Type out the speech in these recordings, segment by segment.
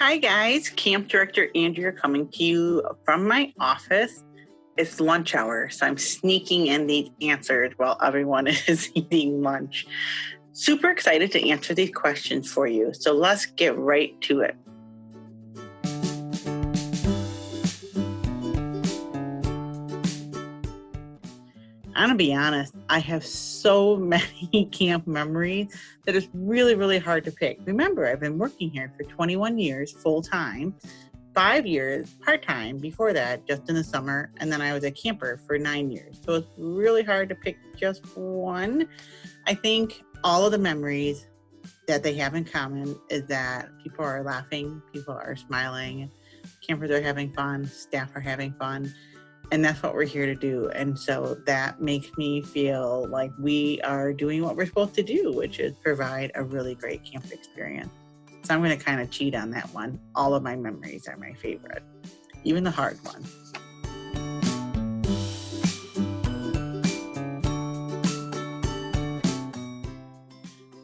Hi guys, Camp Director Andrea coming to you from my office. It's lunch hour, so I'm sneaking in these answers while everyone is eating lunch. Super excited to answer these questions for you, so let's get right to it. I'm gonna be honest, I have so many camp memories that it's really, really hard to pick. Remember, I've been working here for 21 years full-time, 5 years part-time before that, just in the summer, and then I was a camper for 9 years. So it's really hard to pick just one. I think all of the memories that they have in common is that people are laughing, people are smiling, campers are having fun, staff are having fun. And that's what we're here to do. And so that makes me feel like we are doing what we're supposed to do, which is provide a really great camp experience. So I'm going to kind of cheat on that one. All of my memories are my favorite, even the hard ones.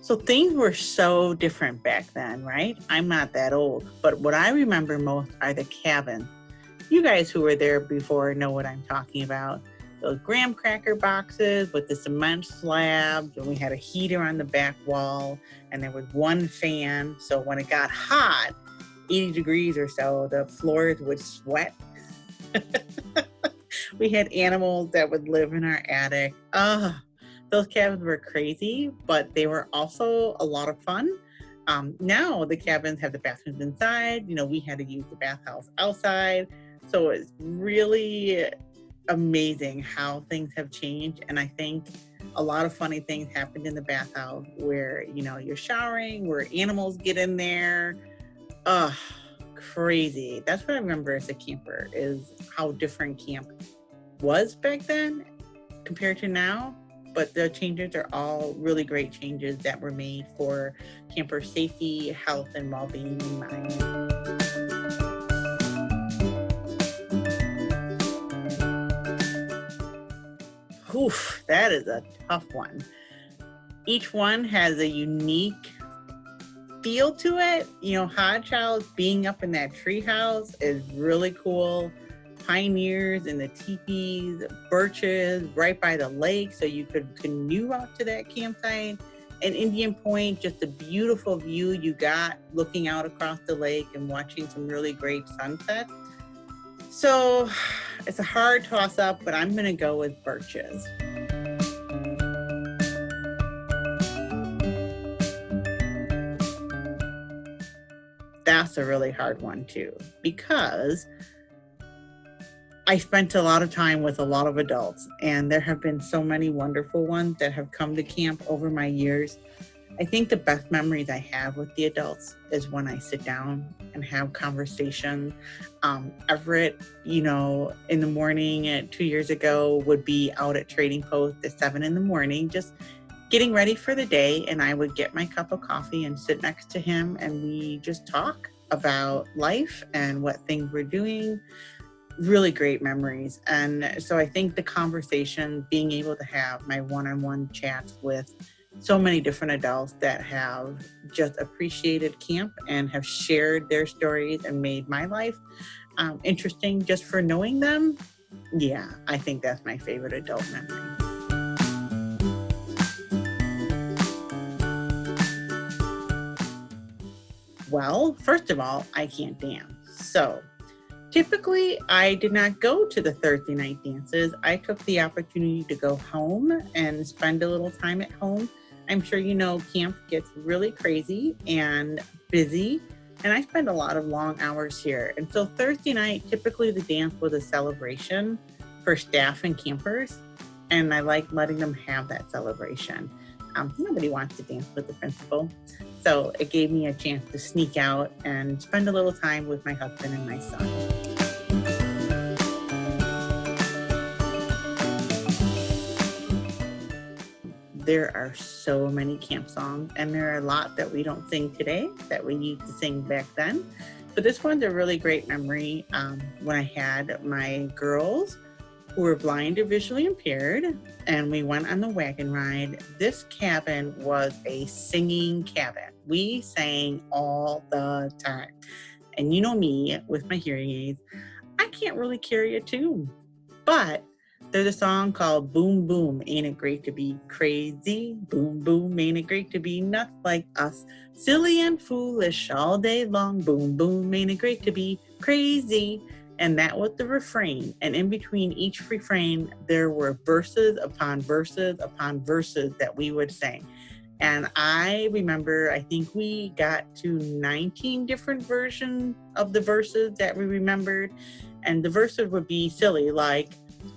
So things were so different back then, right? I'm not that old, but what I remember most are the cabins. You guys who were there before know what I'm talking about. Those graham cracker boxes with the cement slabs, and we had a heater on the back wall, and there was one fan. So when it got hot, 80 degrees or so, the floors would sweat. We had animals that would live in our attic. Those cabins were crazy, but they were also a lot of fun. Now the cabins have the bathrooms inside. We had to use the bathhouse outside. So it's really amazing how things have changed. And I think a lot of funny things happened in the bathhouse where, you're showering, where animals get in there. Crazy. That's what I remember as a camper, is how different camp was back then compared to now. But the changes are all really great changes that were made for camper safety, health, and well-being in mind. Oof, that is a tough one. Each one has a unique feel to it. Hodge House, being up in that tree house is really cool. Pioneers and the teepees, birches right by the lake, so you could canoe out to that campsite. And Indian Point, just a beautiful view you got looking out across the lake and watching some really great sunsets. So it's a hard toss up, but I'm going to go with birches. That's a really hard one too, because I spent a lot of time with a lot of adults, and there have been so many wonderful ones that have come to camp over my years. I think the best memories I have with the adults is when I sit down and have conversation. Everett, in the morning 2 years ago would be out at Trading Post at 7 a.m, just getting ready for the day. And I would get my cup of coffee and sit next to him, and we just talk about life and what things we're doing. Really great memories. And so I think the conversation, being able to have my one-on-one chats with so many different adults that have just appreciated camp and have shared their stories and made my life interesting just for knowing them. Yeah, I think that's my favorite adult memory. Well, first of all, I can't dance. So typically, I did not go to the Thursday night dances. I took the opportunity to go home and spend a little time at home. I'm sure camp gets really crazy and busy, and I spend a lot of long hours here. And so Thursday night, typically the dance was a celebration for staff and campers, and I like letting them have that celebration. Nobody wants to dance with the principal, so it gave me a chance to sneak out and spend a little time with my husband and my son. There are so many camp songs, and there are a lot that we don't sing today that we used to sing back then. But this one's a really great memory. When I had my girls who were blind or visually impaired, and we went on the wagon ride. This cabin was a singing cabin. We sang all the time. And you know me, with my hearing aids, I can't really carry a tune. But there's a song called Boom Boom, Ain't It Great to Be Crazy? Boom Boom, ain't it great to be nuts like us? Silly and foolish all day long. Boom Boom, ain't it great to be crazy? And that was the refrain. And in between each refrain, there were verses upon verses upon verses that we would sing. And I remember, I think we got to 19 different versions of the verses that we remembered. And the verses would be silly, like,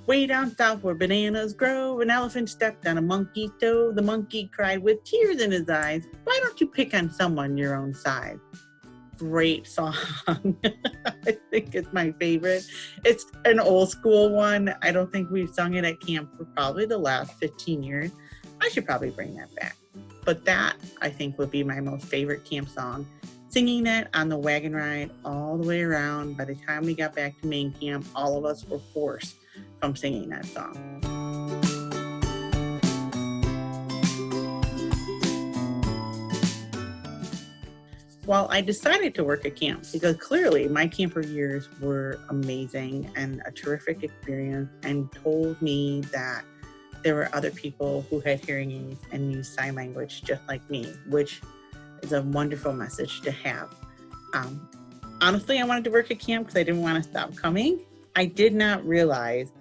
way down south where bananas grow, an elephant stepped on a monkey's toe. The monkey cried with tears in his eyes, why don't you pick on someone your own size? Great song. I think it's my favorite. It's an old school one. I don't think we've sung it at camp for probably the last 15 years. I should probably bring that back. But that, I think, would be my most favorite camp song. Singing that on the wagon ride all the way around. By the time we got back to main camp, all of us were hoarse from singing that song. Well, I decided to work at camp because clearly my camper years were amazing and a terrific experience, and told me that there were other people who had hearing aids and used sign language just like me, which is a wonderful message to have. Honestly, I wanted to work at camp because I didn't want to stop coming. I did not realize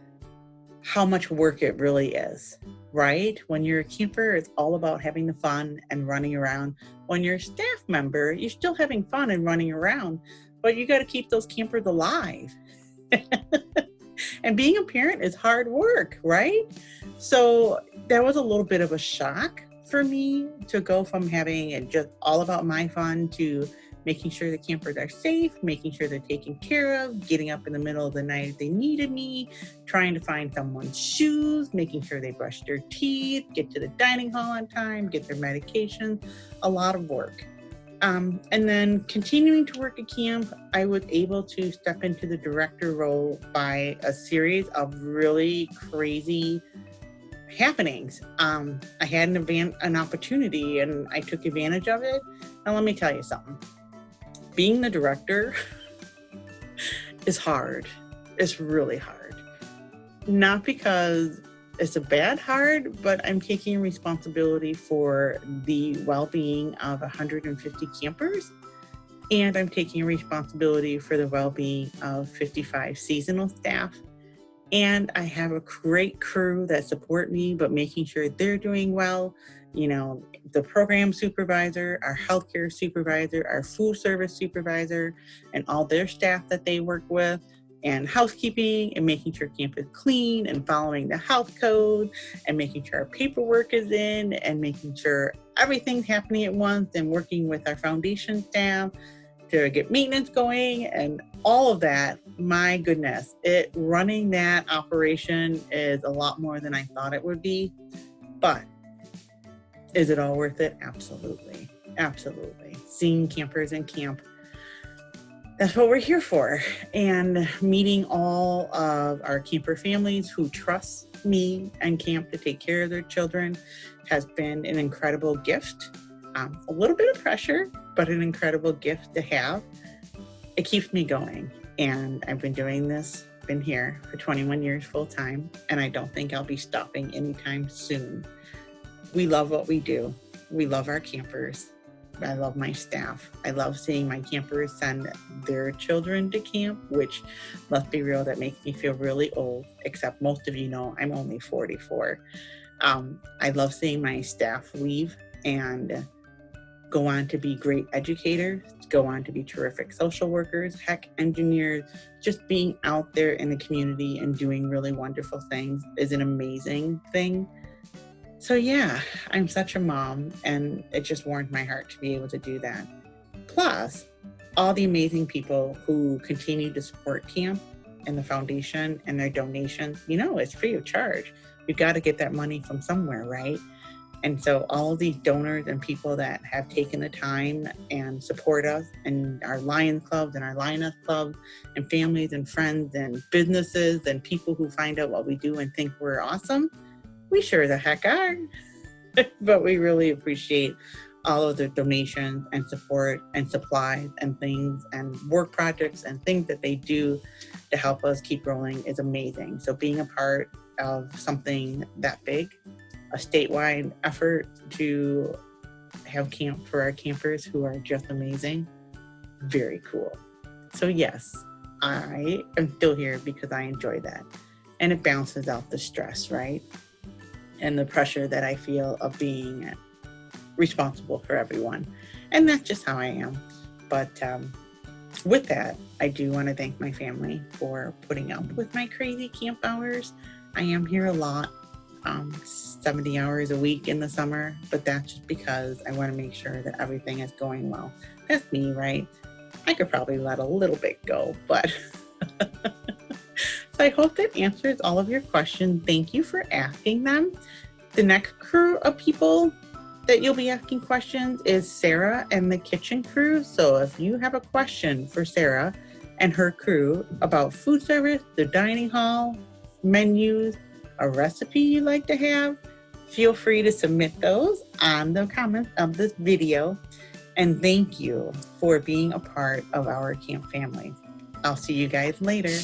how much work it really is, right? When you're a camper, it's all about having the fun and running around. When you're a staff member, you're still having fun and running around, but you got to keep those campers alive. And being a parent is hard work, right? So that was a little bit of a shock for me to go from having it just all about my fun to making sure the campers are safe, making sure they're taken care of, getting up in the middle of the night if they needed me, trying to find someone's shoes, making sure they brush their teeth, get to the dining hall on time, get their medication, a lot of work. And then continuing to work at camp, I was able to step into the director role by a series of really crazy happenings. I had an opportunity and I took advantage of it. Now let me tell you something. Being the director is hard. It's really hard. Not because it's a bad hard, but I'm taking responsibility for the well-being of 150 campers, and I'm taking responsibility for the well-being of 55 seasonal staff. And I have a great crew that support me, but making sure they're doing well. You know, the program supervisor, our healthcare supervisor, our food service supervisor, and all their staff that they work with, and housekeeping, and making sure camp is clean and following the health code, and making sure our paperwork is in, and making sure everything's happening at once, and working with our foundation staff to get maintenance going and all of that. My goodness, running that operation is a lot more than I thought it would be. But is it all worth it? Absolutely. Absolutely. Seeing campers in camp, that's what we're here for. And meeting all of our camper families who trust me and camp to take care of their children has been an incredible gift. A little bit of pressure, but an incredible gift to have. It keeps me going. And I've been doing this, been here for 21 years full time, and I don't think I'll be stopping anytime soon. We love what we do. We love our campers. I love my staff. I love seeing my campers send their children to camp, which, let's be real, that makes me feel really old, except most of you know I'm only 44. I love seeing my staff leave and go on to be great educators, go on to be terrific social workers, heck, engineers. Just being out there in the community and doing really wonderful things is an amazing thing. So yeah, I'm such a mom, and it just warmed my heart to be able to do that. Plus, all the amazing people who continue to support camp and the foundation and their donations. You know, it's free of charge. We've got to get that money from somewhere, right? And so all of these donors and people that have taken the time and support us, and our Lions Clubs and our Lioness Clubs, and families and friends and businesses and people who find out what we do and think we're awesome, we sure the heck are. But we really appreciate all of the donations and support and supplies and things and work projects and things that they do to help us keep rolling is amazing. So being a part of something that big, a statewide effort to have camp for our campers who are just amazing, very cool. So yes, I am still here because I enjoy that. And it balances out the stress, right? And the pressure that I feel of being responsible for everyone. And that's just how I am. But with that, I do want to thank my family for putting up with my crazy camp hours. I am here a lot, 70 hours a week in the summer, but that's just because I want to make sure that everything is going well. That's me, right? I could probably let a little bit go, but so I hope that answers all of your questions. Thank you for asking them. The next crew of people that you'll be asking questions is Sarah and the kitchen crew. So if you have a question for Sarah and her crew about food service, the dining hall, menus, a recipe you'd like to have, feel free to submit those on the comments of this video. And thank you for being a part of our camp family. I'll see you guys later.